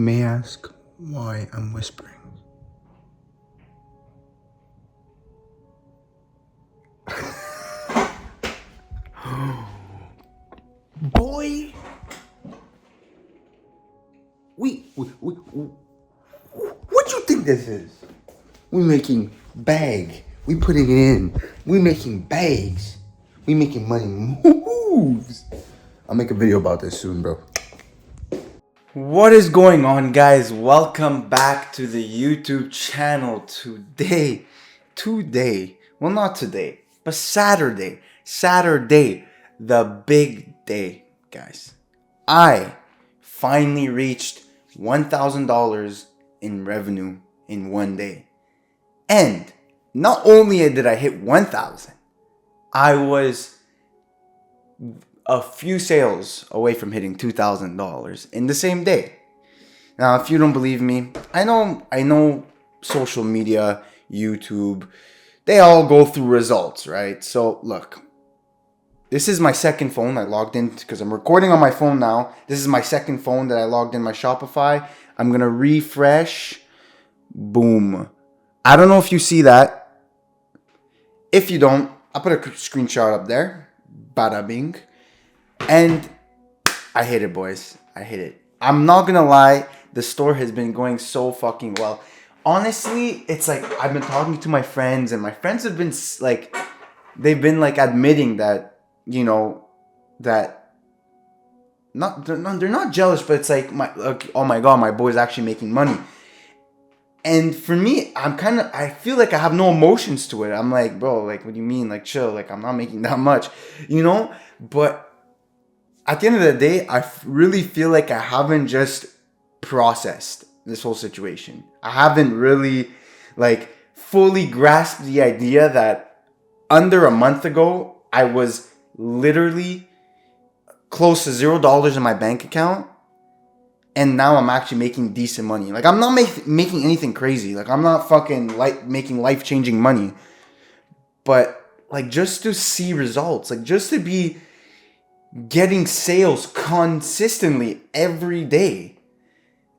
may ask why I'm whispering. Boy! What you think this is? We making bag. We putting it in. We making bags. We making money moves. I'll make a video about this soon, bro. What is going on, guys? Welcome back to the YouTube channel today. Well, not today, but Saturday, the big day, guys. I finally reached $1,000 in revenue in one day. And not only did I hit 1,000, I was a few sales away from hitting $2,000 in the same day. Now, if you don't believe me, I know social media, YouTube, they all go through results, right? So look, this is my second phone I logged in because I'm recording on my phone now. This is my second phone that I logged in my Shopify. I'm going to refresh. Boom. I don't know if you see that. If you don't, I'll put a screenshot up there. Bada bing. And I hit it, boys. I hit it. I'm not going to lie. The store has been going so fucking well. Honestly, it's like I've been talking to my friends, and my friends have been like, they've been like admitting that, you know, that they're not jealous, but it's like, oh my God, my boy's actually making money. And for me, I feel like I have no emotions to it. I'm like, bro, like, what do you mean? Like, chill. Like, I'm not making that much, you know? But at the end of the day, I really feel like I haven't just processed this whole situation. I haven't really, like, fully grasped the idea that under a month ago, I was literally close to $0 in my bank account. And now I'm actually making decent money. Like, I'm not making anything crazy. Like, I'm not fucking making life-changing money. But, like, just to see results. Like, just to be getting sales consistently every day.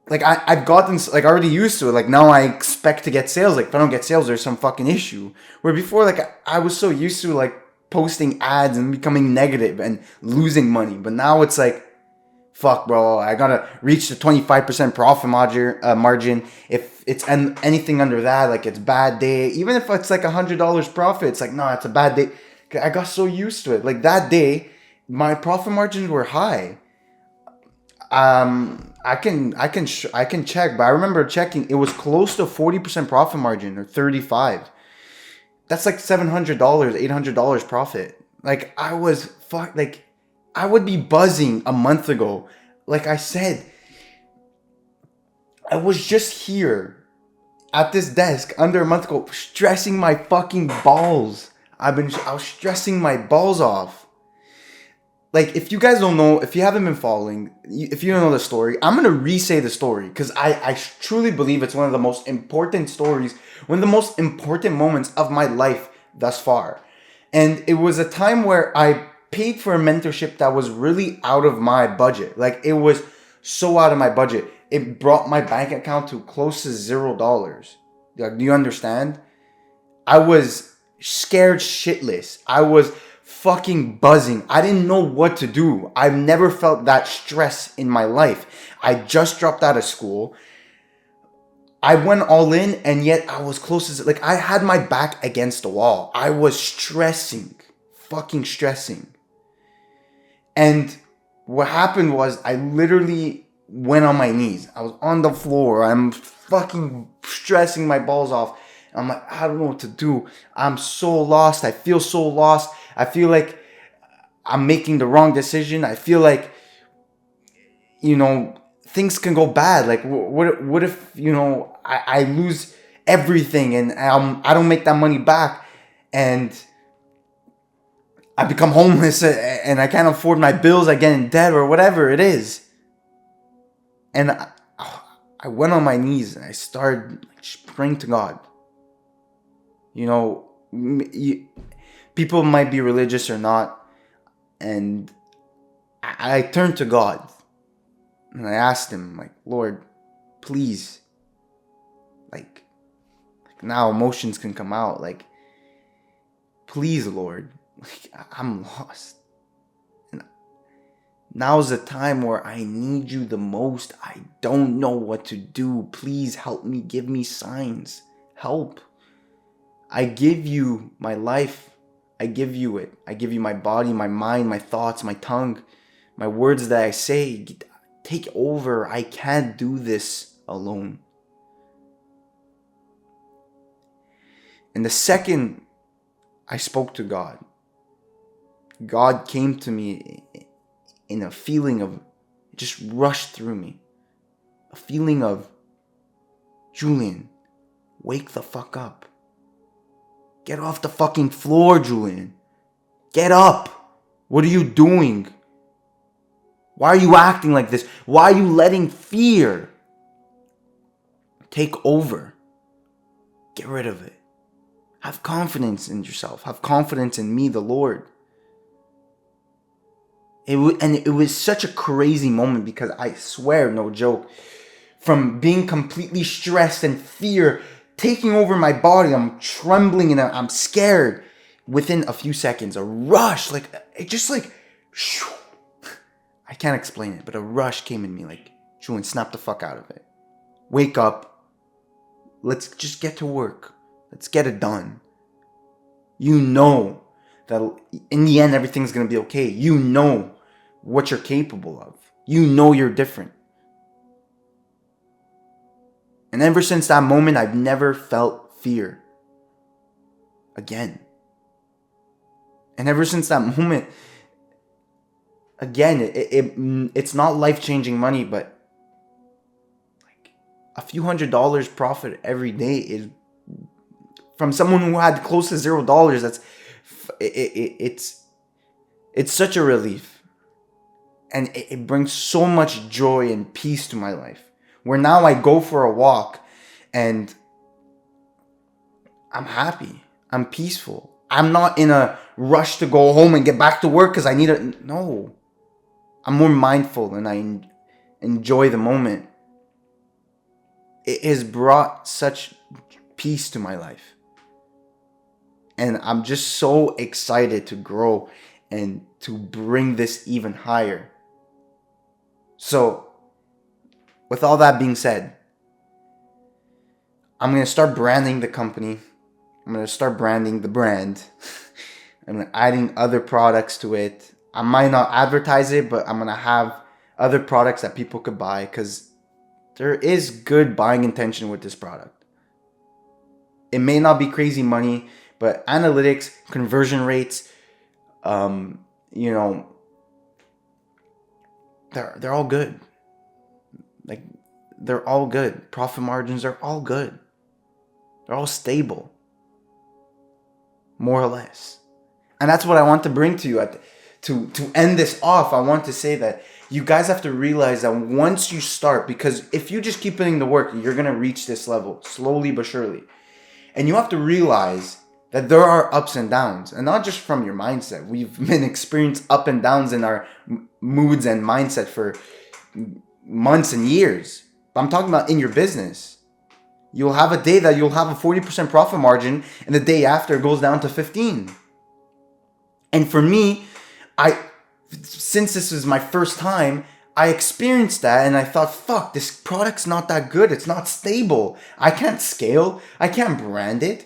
Like, I've gotten, like, already used to it. Like, now I expect to get sales. Like, if I don't get sales, there's some fucking issue. Where before, like, I was so used to, like, posting ads and becoming negative and losing money. But now it's like, fuck, bro, I gotta reach the 25% profit margin. If it's anything under that, like, it's bad day. Even if it's like $100 profit, it's like, no, it's a bad day. I got so used to it. Like, that day, my profit margins were high. I can check, but I remember checking. It was close to 40% profit margin, or 35. That's like $700, $800 profit. Like, I was like, I would be buzzing a month ago. Like I said, I was just here at this desk under a month ago, stressing my fucking balls. I was stressing my balls off. Like, if you guys don't know, if you haven't been following, if you don't know the story, I'm going to re-say the story because I truly believe it's one of the most important stories, one of the most important moments of my life thus far. And it was a time where I paid for a mentorship that was really out of my budget. Like, it was so out of my budget. It brought my bank account to close to $0. Like, do you understand? I was scared shitless. I was fucking buzzing. I didn't know what to do. I've never felt that stress in my life. I just dropped out of school. I went all in, and yet I was close to, like, I had my back against the wall. I was stressing, fucking stressing. And what happened was I literally went on my knees. I was on the floor. I'm fucking stressing my balls off. I'm like, I don't know what to do. I'm so lost. I feel so lost. I feel like I'm making the wrong decision. I feel like, you know, things can go bad. Like, what if, you know, I lose everything and I don't make that money back and I become homeless and I can't afford my bills. I get in debt or whatever it is. And I went on my knees and I started praying to God. You know, people might be religious or not. And I turned to God and I asked him, like, Lord, please. Like now emotions can come out. Like, please, Lord. Like, I'm lost. And now's the time where I need you the most. I don't know what to do. Please help me. Give me signs. Help. I give you my life. I give you it. I give you my body, my mind, my thoughts, my tongue, my words that I say. Take over. I can't do this alone. And the second I spoke to God, God came to me in a feeling of, it just rushed through me. A feeling of, Julian, wake the fuck up. Get off the fucking floor, Julian. Get up. What are you doing? Why are you acting like this? Why are you letting fear take over? Get rid of it. Have confidence in yourself. Have confidence in me, the Lord. It was such a crazy moment because I swear, no joke, from being completely stressed and fear taking over my body, I'm trembling and I'm scared. Within a few seconds, a rush, like it just like, shoo. I can't explain it, but a rush came in me like, Julian, snap the fuck out of it. Wake up. Let's just get to work. Let's get it done. You know that in the end, everything's going to be okay. You know what you're capable of. You know you're different. And ever since that moment, I've never felt fear again. And ever since that moment, again, it's not life-changing money, but like a few $100s profit every day is from someone who had close to $0. That's it's such a relief, and it brings so much joy and peace to my life. Where now I go for a walk, and I'm happy. I'm peaceful. I'm not in a rush to go home and get back to work because I need no. I'm more mindful and I enjoy the moment. It has brought such peace to my life. And I'm just so excited to grow and to bring this even higher. So, with all that being said, I'm going to start branding the company. I'm going to start branding the brand. I'm adding other products to it. I might not advertise it, but I'm going to have other products that people could buy because there is good buying intention with this product. It may not be crazy money, but analytics, conversion rates, they're all good. Like, they're all good. Profit margins are all good. They're all stable. More or less. And that's what I want to bring to you. To end this off, I want to say that you guys have to realize that once you start, because if you just keep putting the work, you're going to reach this level slowly but surely. And you have to realize that there are ups and downs, and not just from your mindset. We've been experiencing up and downs in our moods and mindset for months and years. I'm talking about in your business. You'll have a day that you'll have a 40% profit margin, and the day after it goes down to 15%. And for me, since this is my first time, I experienced that and I thought, fuck, this product's not that good. It's not stable. I can't scale. I can't brand it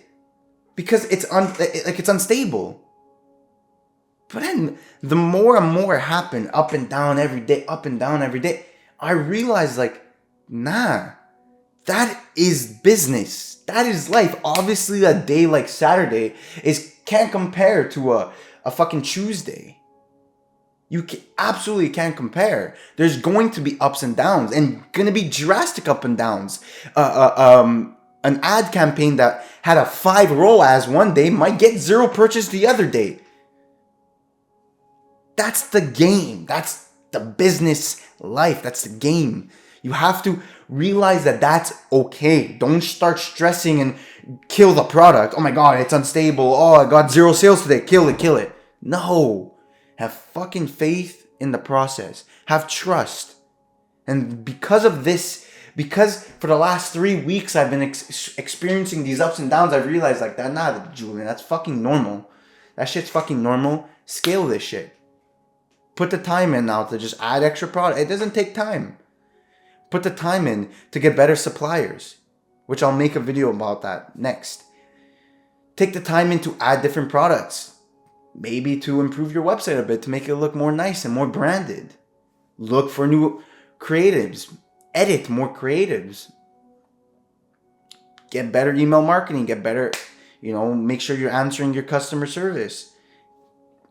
because it's unstable. But then the more and more it happened, up and down every day, I realized nah, that is business. That is life. Obviously, a day like Saturday can't compare to a fucking Tuesday. You absolutely can't compare. There's going to be ups and downs, and going to be drastic up and downs. An ad campaign that had a 5 ROAS one day might get 0 purchase the other day. That's the game. That's the business life. That's the game. You have to realize that that's okay. Don't start stressing and kill the product. Oh my God, it's unstable. Oh, I got 0 sales today. Kill it. No. Have fucking faith in the process. Have trust. And because of this because for the last 3 weeks I've been experiencing these ups and downs, I've realized like that, nah, Julian, that's fucking normal. That shit's fucking normal. Scale this shit. Put the time in now to just add extra product. It doesn't take time. Put the time in to get better suppliers, which I'll make a video about that next. Take the time in to add different products. Maybe to improve your website a bit, to make it look more nice and more branded. Look for new creatives. Edit more creatives. Get better email marketing. Get better, make sure you're answering your customer service.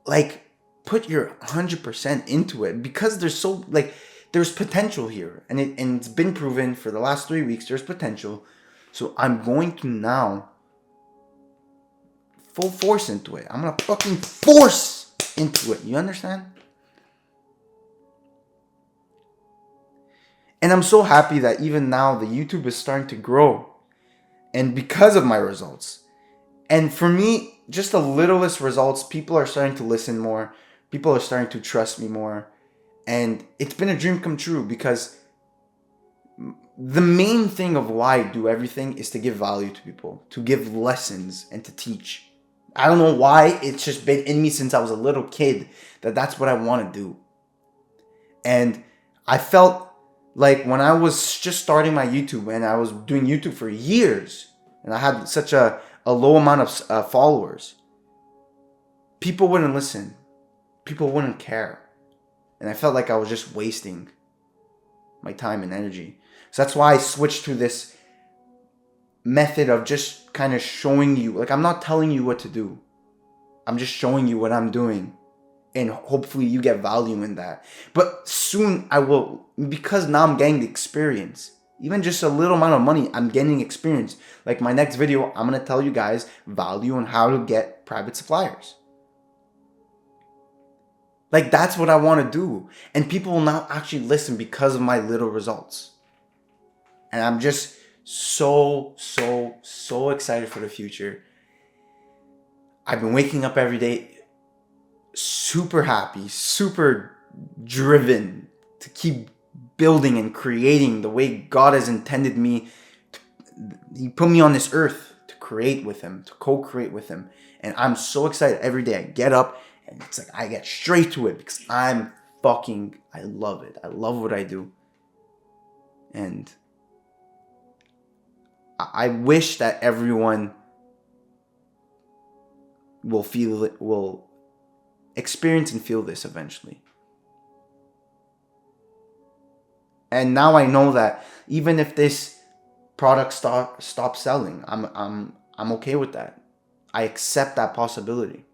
Like, put your 100% into it, because there's potential here. And it's been proven for the last 3 weeks, there's potential. So I'm going to now full force into it. I'm going to fucking force into it. You understand? And I'm so happy that even now the YouTube is starting to grow. And because of my results. And for me, just the littlest results, people are starting to listen more. People are starting to trust me more. And it's been a dream come true, because the main thing of why I do everything is to give value to people, to give lessons and to teach. I don't know why, it's just been in me since I was a little kid that that's what I want to do. And I felt like when I was just starting my YouTube, and I was doing YouTube for years, and I had such a low amount of followers, people wouldn't listen. People wouldn't care. And I felt like I was just wasting my time and energy. So that's why I switched to this method of just kind of showing you, like, I'm not telling you what to do. I'm just showing you what I'm doing. And hopefully you get value in that. But soon I will, because now I'm getting the experience. Even just a little amount of money, I'm getting experience. Like my next video, I'm going to tell you guys value on how to get private suppliers. Like, that's what I want to do. And people will now actually listen because of my little results. And I'm just so excited for the future. I've been waking up every day super happy, super driven to keep building and creating the way God has intended me. He put me on this earth to create with Him, to co-create with Him. And I'm so excited every day. I get up and it's like I get straight to it because I love it. I love what I do. And I wish that everyone will experience and feel this eventually. And now I know that even if this product stops selling, I'm okay with that. I accept that possibility.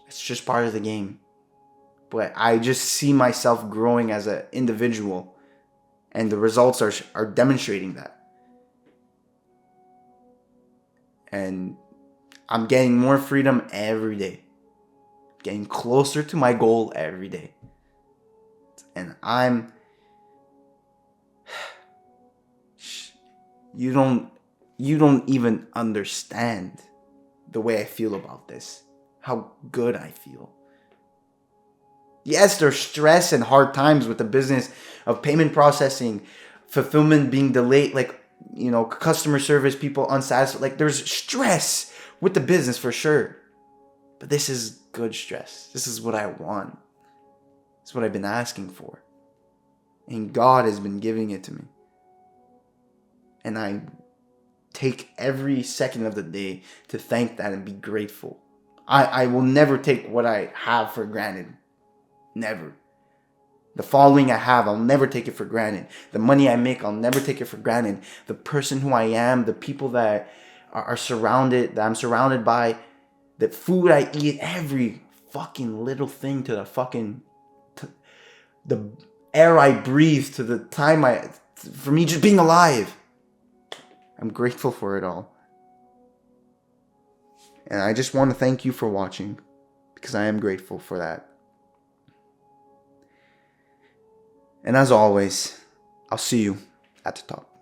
It's just part of the game. But I just see myself growing as an individual, and the results are demonstrating that. And I'm getting more freedom every day. Getting closer to my goal every day. And you don't even understand the way I feel about this. How good I feel. Yes, there's stress and hard times with the business of payment processing, fulfillment being delayed, customer service, people unsatisfied. Like, there's stress with the business for sure. But this is good stress. This is what I want. It's what I've been asking for. And God has been giving it to me. And I take every second of the day to thank that and be grateful. I will never take what I have for granted. Never. The following I have, I'll never take it for granted. The money I make, I'll never take it for granted. The person who I am, the people that I'm surrounded by, the food I eat, every fucking little thing, to the air I breathe, to the time for me just being alive. I'm grateful for it all. And I just want to thank you for watching, because I am grateful for that. And as always, I'll see you at the top.